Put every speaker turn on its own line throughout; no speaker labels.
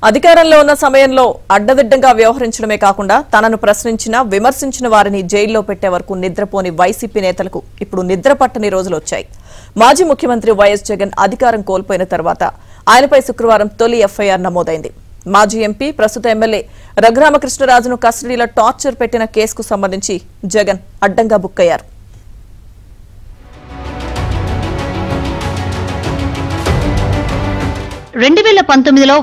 అధికారంలో ఉన్న సమయంలో అడ్డదిడ్డంగా వ్యవహరించడమే కాకుండా తనను ప్రశ్నించిన విమర్శించిన వారిని జైల్లో పెట్టే వరకు నిద్రపోని వైసీపీ నేతలకు ఇప్పుడు నిద్ర పట్టని రోజులు వచ్చాయి. మాజీ ముఖ్యమంత్రి వైఎస్ జగన్ అధికారం కోల్పోయిన తర్వాత ఆయనపై శుక్రవారం తొలి ఎఫ్ఐఆర్ నమోదైంది. మాజీ ఎంపీ ప్రస్తుత ఎమ్మెల్యే రఘురామకృష్ణరాజును కస్టడీలో టార్చర్ పెట్టిన కేసుకు సంబంధించి జగన్ అడ్డంగా బుక్ అయ్యారు.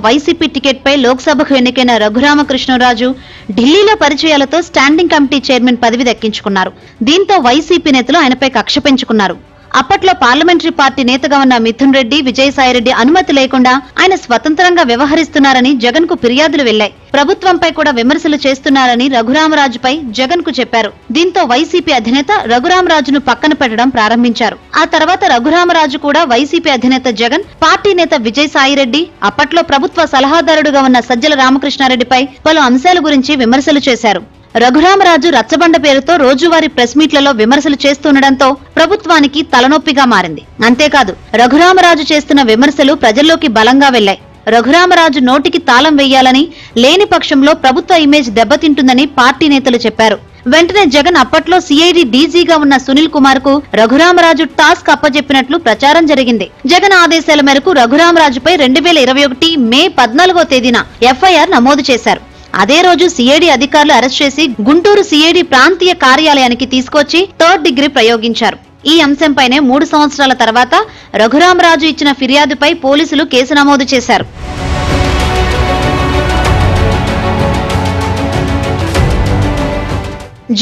వైసీపీ టికెట్ పై లోక్సభకు ఎన్నికైన రఘురామకృష్ణరాజు ఢిల్లీలో పరిచయాలతో స్టాండింగ్ కమిటీ చైర్మన్ పదవి దక్కించుకున్నారు. దీంతో వైసీపీ నేతలు ఆయనపై కక్ష పెంచుకున్నారు. అప్పట్లో పార్లమెంటరీ పార్టీ నేతగా ఉన్న మిథున్ రెడ్డి, విజయసాయిరెడ్డి అనుమతి లేకుండా ఆయన స్వతంత్రంగా వ్యవహరిస్తున్నారని జగన్ కు ఫిర్యాదులు వెళ్లాయి. ప్రభుత్వంపై కూడా విమర్శలు చేస్తున్నారని రఘురామరాజుపై జగన్ కు చెప్పారు. దీంతో వైసీపీ అధినేత రఘురామరాజును పక్కన పెట్టడం ప్రారంభించారు. ఆ తర్వాత రఘురామరాజు కూడా వైసీపీ అధినేత జగన్, పార్టీ నేత విజయసాయిరెడ్డి, అప్పట్లో ప్రభుత్వ సలహాదారుడుగా ఉన్న సజ్జల రామకృష్ణారెడ్డిపై పలు అంశాల గురించి విమర్శలు చేశారు. రఘురామరాజు రచ్చబండ పేరుతో రోజువారీ ప్రెస్ మీట్లలో విమర్శలు చేస్తుండటంతో ప్రభుత్వానికి తలనొప్పిగా మారింది. అంతేకాదు రఘురామరాజు చేస్తున్న విమర్శలు ప్రజల్లోకి బలంగా వెళ్లాయి. రఘురామరాజు నోటికి తాళం వెయ్యాలని, లేని పక్షంలో ప్రభుత్వ ఇమేజ్ దెబ్బతింటుందని పార్టీ నేతలు చెప్పారు. వెంటనే జగన్ అప్పట్లో సిఐడి డీజీగా ఉన్న సునీల్ కుమార్ కు రఘురామరాజు టాస్క్ అప్పజెప్పినట్లు ప్రచారం జరిగింది. జగన్ ఆదేశాల మేరకు రఘురామరాజుపై 2021 మే 14వ తేదీన ఎఫ్ఐఆర్ నమోదు చేశారు. అదే రోజు సిఐడి అధికారులు అరెస్ట్ చేసి గుంటూరు సిఐడి ప్రాంతీయ కార్యాలయానికి తీసుకొచ్చి 3rd డిగ్రీ ప్రయోగించారు. ఈ అంశంపైనే 3 సంవత్సరాల తర్వాత రఘురామరాజు ఇచ్చిన ఫిర్యాదుపై పోలీసులు కేసు నమోదు చేశారు.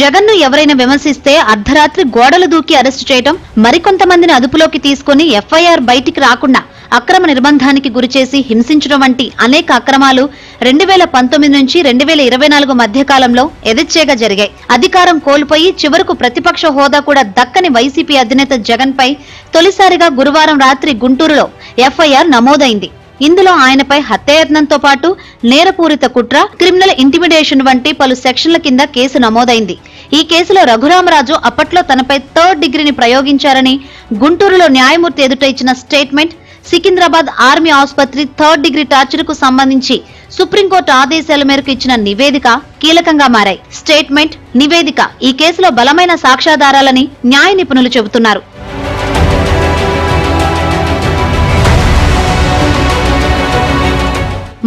జగన్ ను ఎవరైనా విమర్శిస్తే అర్ధరాత్రి గోడలు దూకి అరెస్టు చేయడం, మరికొంతమందిని అదుపులోకి తీసుకుని ఎఫ్ఐఆర్ బయటికి రాకుండా అక్రమ నిర్బంధానికి గురిచేసి హింసించడం వంటి అనేక అక్రమాలు 2019 నుంచి 2024 మధ్య కాలంలో యథేచ్ఛగా జరిగాయి. అధికారం కోల్పోయి చివరకు ప్రతిపక్ష హోదా కూడా దక్కని వైసీపీ అధినేత జగన్ పై తొలిసారిగా గురువారం రాత్రి గుంటూరులో ఎఫ్ఐఆర్ నమోదైంది. ఇందులో ఆయనపై హత్యాయత్నంతో పాటు నేరపూరిత కుట్ర, క్రిమినల్ ఇంటిమిడేషన్ వంటి పలు సెక్షన్ల కింద కేసు నమోదైంది. ఈ కేసులో రఘురామరాజు అప్పట్లో తనపై 3rd డిగ్రీని ప్రయోగించారని గుంటూరులో న్యాయమూర్తి ఎదుట ఇచ్చిన స్టేట్మెంట్, సికింద్రాబాద్ ఆర్మీ ఆసుపత్రి 3rd డిగ్రీ టార్చర్ కు సంబంధించి సుప్రీంకోర్టు ఆదేశాల మేరకు ఇచ్చిన నివేదిక కీలకంగా మారాయి. స్టేట్మెంట్, నివేదిక ఈ కేసులో బలమైన సాక్ష్యాధారాలని న్యాయ నిపుణులు చెబుతున్నారు.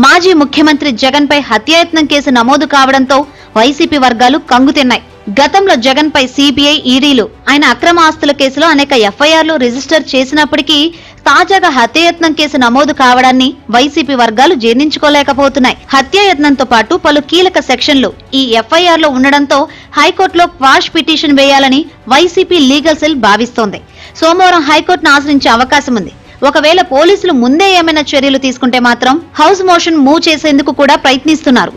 మాజీ ముఖ్యమంత్రి జగన్ పై హత్యాయత్నం కేసు నమోదు కావడంతో వైసీపీ వర్గాలు కంగుతిన్నాయి. గతంలో జగన్ పై సిబిఐ, ఈడీలు ఆయన అక్రమ ఆస్తుల కేసులో అనేక ఎఫ్ఐఆర్లు రిజిస్టర్ చేసినప్పటికీ తాజాగా హత్యాయత్నం కేసు నమోదు కావడాన్ని వైసీపీ వర్గాలు జీర్ణించుకోలేకపోతున్నాయి. హత్యాయత్నంతో పాటు పలు కీలక సెక్షన్లు ఈ ఎఫ్ఐఆర్ లో ఉండడంతో హైకోర్టులో క్వాష్ పిటిషన్ వేయాలని వైసీపీ లీగల్ సెల్ భావిస్తోంది. సోమవారం హైకోర్టును ఆశ్రయించే అవకాశం ఉంది. ఒకవేళ పోలీసులు ముందే ఏమైనా చర్యలు తీసుకుంటే మాత్రం హౌస్ మోషన్ మూవ్ చేసేందుకు కూడా ప్రయత్నిస్తున్నారు.